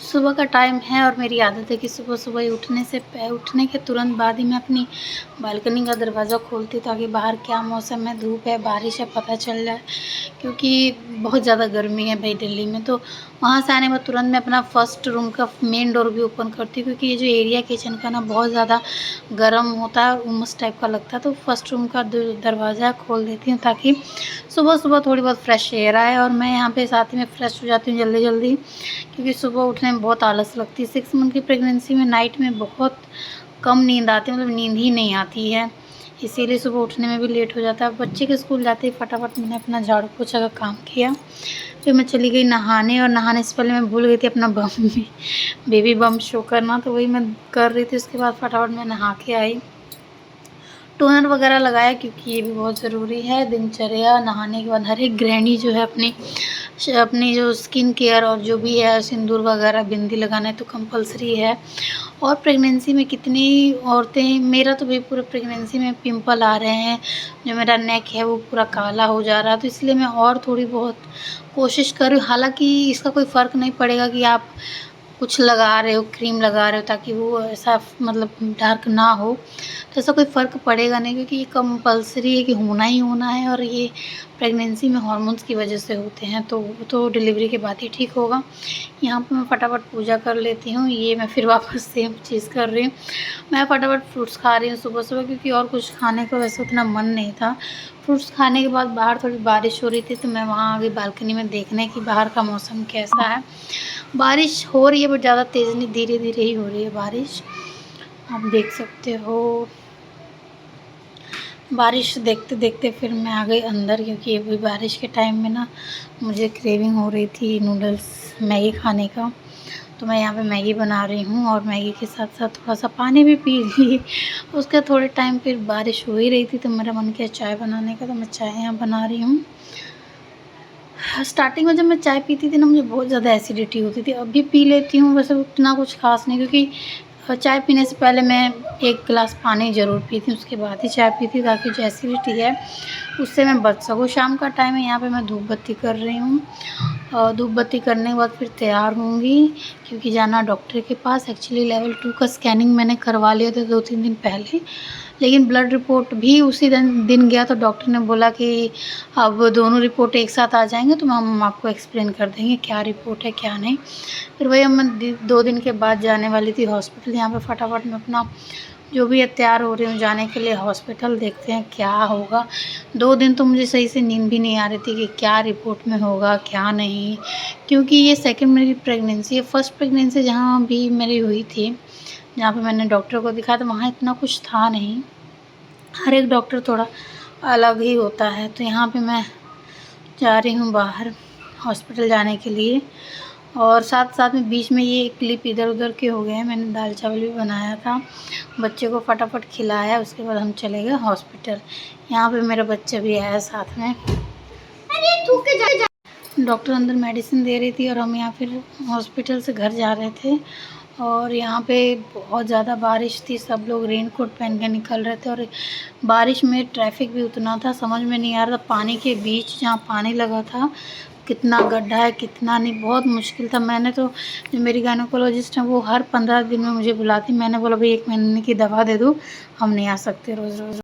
सुबह का टाइम है और मेरी आदत है कि सुबह-सुबह ही उठने के तुरंत बाद ही मैं अपनी बालकनी का दरवाज़ा खोलती हूँ ताकि बाहर क्या मौसम है, धूप है, बारिश है, पता चल जाए। क्योंकि बहुत ज़्यादा गर्मी है भई दिल्ली में, तो वहाँ से आने के बाद तुरंत मैं अपना फर्स्ट रूम का मेन डोर भी ओपन करती हूँ, क्योंकि ये जो एरिया किचन का ना बहुत ज़्यादा गर्म होता है और उमस टाइप का लगता है। तो फर्स्ट रूम का दरवाज़ा खोल देती हूँ ताकि सुबह-सुबह थोड़ी बहुत फ्रेश एयर आए और मैं यहाँ पे साथ ही में फ्रेश हो जाती हूँ जल्दी-जल्दी, क्योंकि सुबह उठने में बहुत आलस लगती है। 6 मंथ की प्रेगनेंसी में नाइट में बहुत कम नींद आती है, मतलब नींद ही नहीं आती है, इसीलिए सुबह उठने में भी लेट हो जाता है। बच्चे के स्कूल जाते ही फटाफट मैंने अपना झाड़ू पोछा का काम किया, फिर मैं चली गई नहाने, और नहाने से पहले मैं भूल गई थी अपना बम भी बेबी बम शो करना, तो वही मैं कर रही थी। उसके बाद फटाफट मैं नहा के आई, टोनर वगैरह लगाया, क्योंकि ये भी बहुत ज़रूरी है। दिनचर्या नहाने के बाद हर एक गृहिणी जो है अपनी जो स्किन केयर और जो भी है सिंदूर वगैरह बिंदी लगाना है तो कंपलसरी है। और प्रेगनेंसी में कितनी औरतें, मेरा तो भाई पूरा प्रेगनेंसी में पिंपल आ रहे हैं, जो मेरा नेक है वो पूरा काला हो जा रहा है, तो इसलिए मैं और थोड़ी बहुत कोशिश कर रही हूँ। हालाँकि इसका कोई फ़र्क नहीं पड़ेगा कि आप कुछ लगा रहे हो, क्रीम लगा रहे हो ताकि वो ऐसा मतलब डार्क ना हो, तो ऐसा कोई फ़र्क पड़ेगा नहीं, क्योंकि ये कंपल्सरी है कि होना ही होना है, और ये प्रेगनेंसी में हॉर्मोन्स की वजह से होते हैं, तो वो तो डिलीवरी के बाद ही ठीक होगा। यहाँ पे मैं फटाफट पूजा कर लेती हूँ। ये मैं फिर वापस सेम चीज़ कर रही हूँ। मैं फटाफट फ्रूट्स खा रही हूँ सुबह-सुबह, क्योंकि और कुछ खाने का वैसे उतना मन नहीं था। फ्रूट्स खाने के बाद बाहर थोड़ी बारिश हो रही थी, तो मैं वहाँ आ गई बालकनी में देखने कि बाहर का मौसम कैसा है। बारिश हो रही है बट ज़्यादा तेज़ नहीं, धीरे-धीरे ही हो रही है बारिश। आप देख सकते हो। बारिश देखते-देखते फिर मैं आ गई अंदर, क्योंकि अभी बारिश के टाइम में ना मुझे क्रेविंग हो रही थी नूडल्स, मैगी खाने का। तो मैं यहाँ पे मैगी बना रही हूँ और मैगी के साथ-साथ थोड़ा-सा पानी भी पी ली। उसके थोड़े टाइम फिर बारिश हो ही रही थी, तो मेरा मन किया चाय बनाने का, तो मैं चाय यहाँ बना रही हूँ। स्टार्टिंग में जब मैं चाय पीती थी ना, मुझे बहुत ज़्यादा एसिडिटी होती थी। अभी पी लेती हूँ, वैसे उतना कुछ ख़ास नहीं, क्योंकि चाय पीने से पहले मैं 1 गिलास पानी ज़रूर पीती हूँ, उसके बाद ही चाय पीती हूँ, ताकि जो एसिडिटी है उससे मैं बच सकूँ। शाम का टाइम है, यहाँ पे मैं धूप बत्ती कर रही हूँ, और धूप बत्ती करने के बाद फिर तैयार होंगी, क्योंकि जाना डॉक्टर के पास। एक्चुअली लेवल 2 का स्कैनिंग मैंने करवा लिया था 2-3 दिन पहले, लेकिन ब्लड रिपोर्ट भी उसी दिन गया, तो डॉक्टर ने बोला कि अब दोनों रिपोर्ट एक साथ आ जाएँगे तो हम आपको एक्सप्लेन कर देंगे क्या रिपोर्ट है क्या नहीं। फिर वही मैं 2 दिन के बाद जाने वाली थी हॉस्पिटल। यहाँ पे फटाफट मैं अपना जो भी है तैयार हो रही हूँ जाने के लिए हॉस्पिटल, देखते हैं क्या होगा। 2 दिन तो मुझे सही से नींद भी नहीं आ रही थी कि क्या रिपोर्ट में होगा क्या नहीं, क्योंकि ये सेकंड मेरी प्रेगनेंसी है। फर्स्ट प्रेगनेंसी जहाँ भी मेरी हुई थी, जहाँ पे मैंने डॉक्टर को दिखाया, तो वहाँ इतना कुछ था नहीं। हर एक डॉक्टर थोड़ा अलग ही होता है। तो यहाँ पे मैं जा रही हूँ बाहर हॉस्पिटल जाने के लिए, और साथ-साथ में बीच में ये क्लिप इधर-उधर के हो गए हैं। मैंने दाल-चावल भी बनाया था, बच्चे को फटाफट खिलाया, उसके बाद हम चले गए हॉस्पिटल। यहाँ पे मेरा बच्चा भी आया साथ में। अरे थूक के जा। डॉक्टर अंदर मेडिसिन दे रही थी और हम यहाँ फिर हॉस्पिटल से घर जा रहे थे, और यहाँ पे बहुत ज़्यादा बारिश थी। सब लोग रेनकोट पहन के निकल रहे थे, और बारिश में ट्रैफिक भी उतना था, समझ में नहीं आ रहा था। पानी के बीच जहाँ पानी लगा था, कितना गड्ढा है कितना नहीं, बहुत मुश्किल था। मैंने तो, जो मेरी गायनेकोलॉजिस्ट हैं वो हर 15 दिन में मुझे बुलाती। मैंने बोला भाई 1 महीने की दवा दे दो, हम नहीं आ सकते रोज़-रोज़।